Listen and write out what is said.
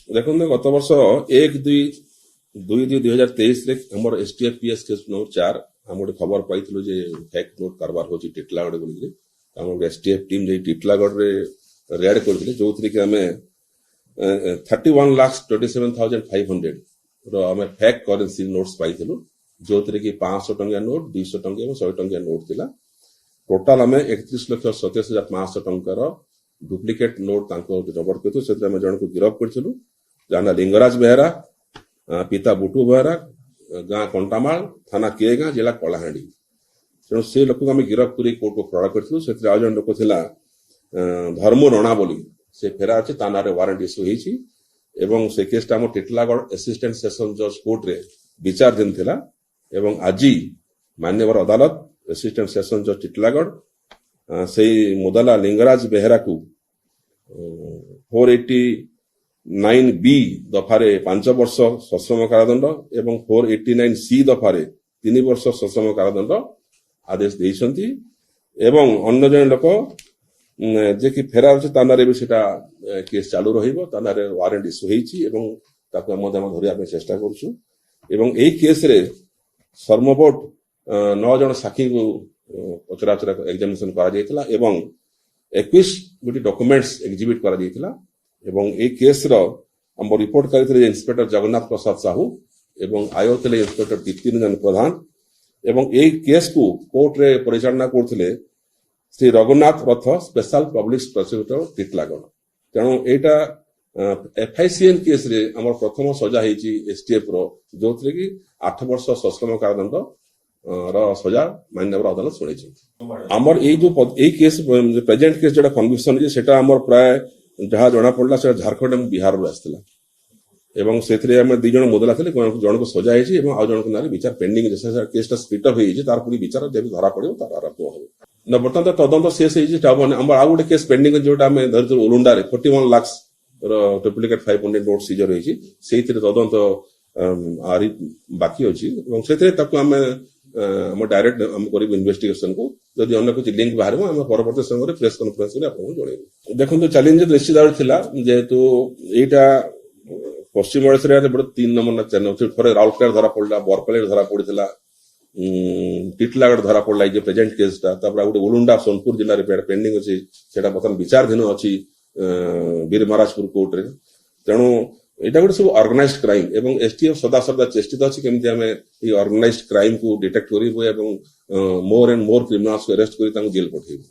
ଦେଖନ୍ତୁ ଗତ ବର୍ଷ 1-2-2023 ଆମର STFPS କେସ୍ ନମ୍ବର 4 ଆମେ ଗୋଟେ ଖବର ପାଇଥିଲୁ ଯେ ଫେକ୍ ନୋଟ୍ କାରବାର ହଉଛି ଟିଟଲାଗଡ଼ ବୋଲିକି। ଆମର STF ଟିମ୍ ଯାଇ ଟିଟଲାଗଡ଼ରେ ରେଡ୍ କରିଥିଲେ, ଯୋଉଥିରେ କି ଆମେ 31,27,500 ର ଆମେ ଫେକ୍ କରେନ୍ସି ନୋଟ୍ସ ପାଇଥିଲୁ, ଯୋଉଥିରେ କି 500 ଟଙ୍କିଆ ନୋଟ୍, 200 ଟଙ୍କିଆ ଏବଂ 100 ଟଙ୍କିଆ ନୋଟ୍ ଥିଲା। ଟୋଟାଲ ଆମେ 31,27,500 ଟଙ୍କାର ଡୁପ୍ଲିକେଟ୍ ନୋଟ୍ ତାଙ୍କୁ ଜବତ କରିଥିଲୁ। ସେଥିରେ ଆମେ ଜଣକୁ ଗିରଫ କରିଥିଲୁ, ଯାହା ନାଁ ଲିଙ୍ଗରାଜ ବେହେରା, ପିତା ବୁଟୁ ବେହେରା, ଗାଁ କଣ୍ଟାମାଳ, ଥାନା କିଏଗାଁ, ଜିଲ୍ଲା କଳାହାଣ୍ଡି। ତେଣୁ ସେ ଲୋକକୁ ଆମେ ଗିରଫ କରି କୋର୍ଟକୁ ଫରୱାର୍ଡ କରିଥିଲୁ। ସେଥିରେ ଆଉ ଜଣେ ଲୋକ ଥିଲା ଧର୍ମ ରଣା ବୋଲି, ସେ ଫେରା ଅଛି, ତା ନାଁରେ ୱାରେଣ୍ଟ ଇସ୍ୟୁ ହେଇଛି ଏବଂ ସେ କେସ୍ଟା ଆମ ଟିଟଲାଗଡ଼ ଆସିଷ୍ଟାଣ୍ଟ ସେସନ ଜଜ୍ କୋର୍ଟରେ ବିଚାରାଧୀନ ଥିଲା ଏବଂ ଆଜି ମାନ୍ୟବର ଅଦାଲତ ଆସିଷ୍ଟାଣ୍ଟ ସେସନ ଜଜ୍ ଟିଟଲାଗଡ଼ ସେଇ ମୁଦାଲା ଲିଙ୍ଗରାଜ ବେହେରାକୁ 489B ଦଫାରେ 5 ବର୍ଷ ସଶ୍ରମ କାରାଦଣ୍ଡ ଏବଂ 489C ଦଫାରେ 3 ବର୍ଷ ସଶ୍ରମ କାରାଦଣ୍ଡ ଆଦେଶ ଦେଇଛନ୍ତି। ଏବଂ ଅନ୍ୟ ଜଣେ ଲୋକ ଯେ କି ଫେରାର ଅଛି, ତା ନାଁରେ ବି ସେଟା କେସ୍ ଚାଲୁ ରହିବ, ତା ନାଁରେ ୱାରେଣ୍ଟ ଇସ୍ୟୁ ହେଇଛି ଏବଂ ତାକୁ ଆମେ ଧରିବା ପାଇଁ ଚେଷ୍ଟା କରୁଛୁ। ଏବଂ ଏହି କେସ୍ରେ ସର୍ବମୋଟ 9 ଜଣ ସାକ୍ଷୀଙ୍କୁ ପଚରାଉଚରା ଏକ୍ସାମିନେସନ କରାଯାଇଥିଲା ଏବଂ 21 ଗୋଟି ଡକୁମେଣ୍ଟସ ଏକ୍ଜିବିଟ୍ କରାଯାଇଥିଲା। ଏବଂ ଏହି କେସ୍ର ଆମ ରିପୋର୍ଟ କରିଥିଲେ ଇନ୍ସପେକ୍ଟର ଜଗନ୍ନାଥ ପ୍ରସାଦ ସାହୁ ଏବଂ ଆୟୋ ଥିଲେ ଇନ୍ସପେକ୍ଟର ଦୀପ୍ତି ରଞ୍ଜନ ପ୍ରଧାନ ଏବଂ ଏହି କେସ୍କୁ କୋର୍ଟରେ ପରିଚାଳନା କରୁଥିଲେ ଶ୍ରୀ ରଘୁନାଥ ରଥ, ସ୍ପେଶାଲ ପବ୍ଲିକ ପ୍ରସିକ୍ୟୁଟର ଟିଟଲାଗଡ଼। ତେଣୁ ଏଇଟା FICN କେସ୍ରେ ଆମର ପ୍ରଥମ ସଜା ହେଇଛି STF ର, ଯୋଉଥିରେ କି 8 ବର୍ଷ ସଶ୍ରମ କାରାଦଣ୍ଡ ର ସଜା ମାନ୍ୟବର ଅଦାଲତ ଶୁଣେଇଛନ୍ତି। ଆମର ଏଇ କେସ୍ ପ୍ରେଜେଣ୍ଟ କେସ୍ ଯୋଉଟା କନଭିକ୍ସନ ହେଇଛି, ସେଟା ଆମର ପ୍ରାୟ ଯାହା ଜଣା ପଡିଲା ସେଟା ଝାରଖଣ୍ଡ ଏବଂ ବିହାରରୁ ଆସିଥିଲା ଏବଂ ସେଥିରେ ଆମେ 2 ଜଣ ମୁଦଲା ଥିଲେ, ଜଣକୁ ସଜା ହେଇଛି ଏବଂ ଆଉ ଜଣଙ୍କ ନାଁରେ ବିଚାର ପେଣ୍ଡିଂ। କେସ୍ଟା ସ୍ପିଟ୍ ଅପ୍ ହେଇଯାଇଛି, ତାର ପୁଣି ବିଚାର ଯେବେ ଧରା ପଡିବ ତାର ଆରମ୍ଭ ହବ। ନା ବର୍ତ୍ତମାନ ତଦନ୍ତ ଶେଷ ହେଇଛି। ଆମର ଆଉ ଗୋଟେ କେସ୍ ପେଣ୍ଡିଂ ଯୋଉଟା ଆମେ ଧରିଥିଲୁ ଓଲୁଣ୍ଡାରେ 41 ଲାଖ ର ଡୁପ୍ଲିକେଟ୍ 500 ନୋଟ୍ ସିଜର ହେଇଛି, ସେଇଥିରେ ତଦନ୍ତ ବାକି ଅଛି ଏବଂ ସେଥିରେ ତାକୁ ଆମେ ଡାଇରେକ୍ଟ ଆମେ କରିବୁ ଇନଭେଷ୍ଟିଗେସନକୁ। ଯଦି ଅନ୍ୟ କିଛି ଲିଙ୍କ ବାହାରିବ ଆମେ ପରବର୍ତ୍ତୀ ସମୟରେ ପ୍ରେସ୍ କନଫରେନ୍ସ କରି ଆପଣଙ୍କୁ ଜଣେଇବୁ। ଦେଖନ୍ତୁ ଚ୍ୟାଲେଞ୍ଜ ନିଶ୍ଚିତ ଭାବରେ ଥିଲା, ଯେହେତୁ ଏଇଟା ପଶ୍ଚିମ ଓଡ଼ିଶାରେ 3 ନମ୍ବର ନା 4 ନମ୍ବର, ଥରେ ରାଉରକେଲାରେ ଧରା ପଡିଲା, ବରପାଲିରେ ଧରା ପଡିଥିଲା, ଟିଟଲାଗଡ଼ ଧରା ପଡିଲା ଏଇ ଯେ ପ୍ରେଜେଣ୍ଟ କେସ୍ଟା। ତାପରେ ଗୋଟେ ଓଲୁଣ୍ଡା ସୋନପୁର ଜିଲ୍ଲାରେ ପେଣ୍ଡିଂ ଅଛି, ସେଟା ବର୍ତ୍ତମାନ ବିଚାରାଧୀନ ଅଛି ବୀରମହାରାଜପୁର କୋର୍ଟରେ। ତେଣୁ ଏଇଟା ଗୋଟେ ସବୁ ଅର୍ଗାନାଇଜଡ କ୍ରାଇମ ଏବଂ STF ସଦାସର୍ବଦା ଚେଷ୍ଟିତ ଅଛି କେମିତି ଆମେ ଏଇ ଅର୍ଗାନାଇଜଡ କ୍ରାଇମକୁ ଡିଟେକ୍ଟ କରିବୁ ଏବଂ ମୋର ଆଣ୍ଡ ମୋର କ୍ରିମିନାଲ୍ସକୁ ଆରେଷ୍ଟ କରି ତାଙ୍କୁ ଜେଲ୍ ପଠେଇବୁ।